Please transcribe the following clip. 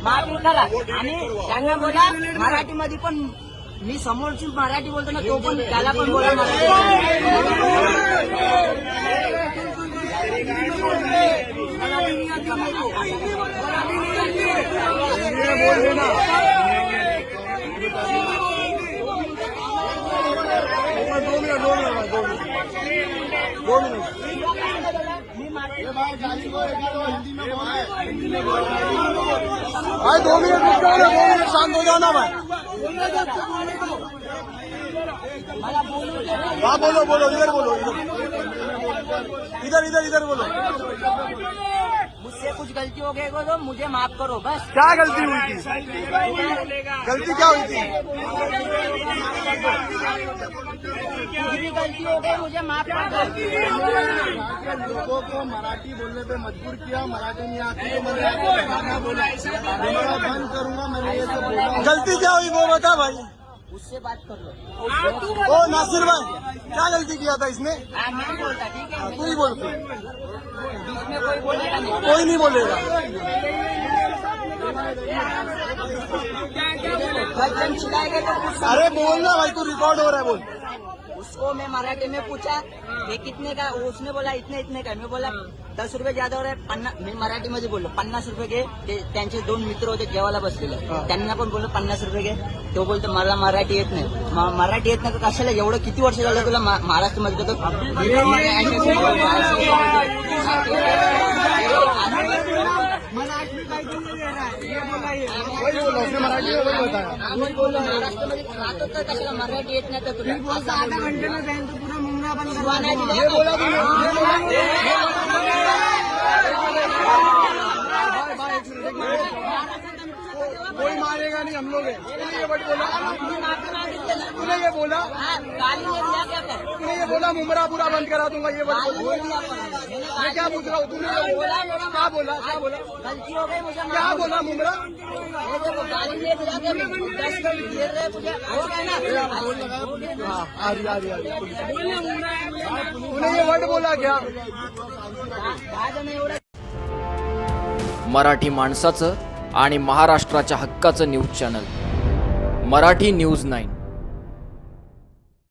माफी करा आणि त्यांना बोला मराठीमध्ये पण मी समोरची मराठी बोलतो ना तो पण त्याला पण बोला मराठी भाई 2 मिनट रुक जाओ ना, 2 मिनट शांत हो जाओ ना भाई। हाँ बोलो बोलो, इधर बोलो, इधर इधर इधर बोलो। मुझसे कुछ गलती हो गई तो मुझे माफ करो बस। क्या गलती हुई थी? गलती क्या हुई थी? कुछ भी गलती हो गई मुझे माफ कर दो। लोगों को मराठी बोलने पे मजबूर किया, मराठी नहीं आती तो मैंने बोला बंद करूंगा, मैंने ये सब बोला। गलती क्या हुई वो बता भाई, उससे बात कर लो। ओ नासिर भाई क्या गलती किया था इसने? मैं बोलता ठीक है, तू ही बोल, इसमें कोई बोलेगा नहीं। कोई नहीं बोलेगा। बच्चन चिल्लाएगा तो कुछ अरे बोलना भाई, तू रिकॉर्ड हो रहा है, बोल। उसको मैं मराठी में पूछा ये कितने का, उसने बोला इतने इतने का। मैं बोला 10 रुपये ज्यादा हो रहा है 50, मी मराठीमध्ये बोललो 50 रुपये घे। त्यांचे 2 मित्र होते जेवायला बसलेले, त्यांना पण बोललो 50 रुपये घे। तो बोलतो मला मराठी येत नाही। मराठी येत नाही तर कशाला एवढं किती वर्ष झालं तुला महाराष्ट्रामध्ये तो मराठी में वही बताया। आम्ही बोललो महाराष्ट्रामध्ये राहतो तर कशाला मराठी येत नाही तर तुला आधा घंटे में पूरा मुंगरा बंद करवाना कोई मारेगा नहीं, हम लोग हैं। तूने ये वर्ड बोला, तूने ये बोला, गाली ने दिया क्या कर तूने ये बोला मुमरा पूरा बंद करा दूंगा, ये वर्ड बोला। मैं क्या पूछ रहा हूँ, तूने क्या बोला? क्या बोला? गलती हो गई मुझे क्या बोला मुमरा? गाली ने दिया क्या 10 मिनट दे रहे मुझे हो गया ना। हाँ आ रही। तूने ये वर्ड बोला क्या? मराठी माणसाचं आणि महाराष्ट्राच्या हक्काचं न्यूज चॅनल मराठी न्यूज 9।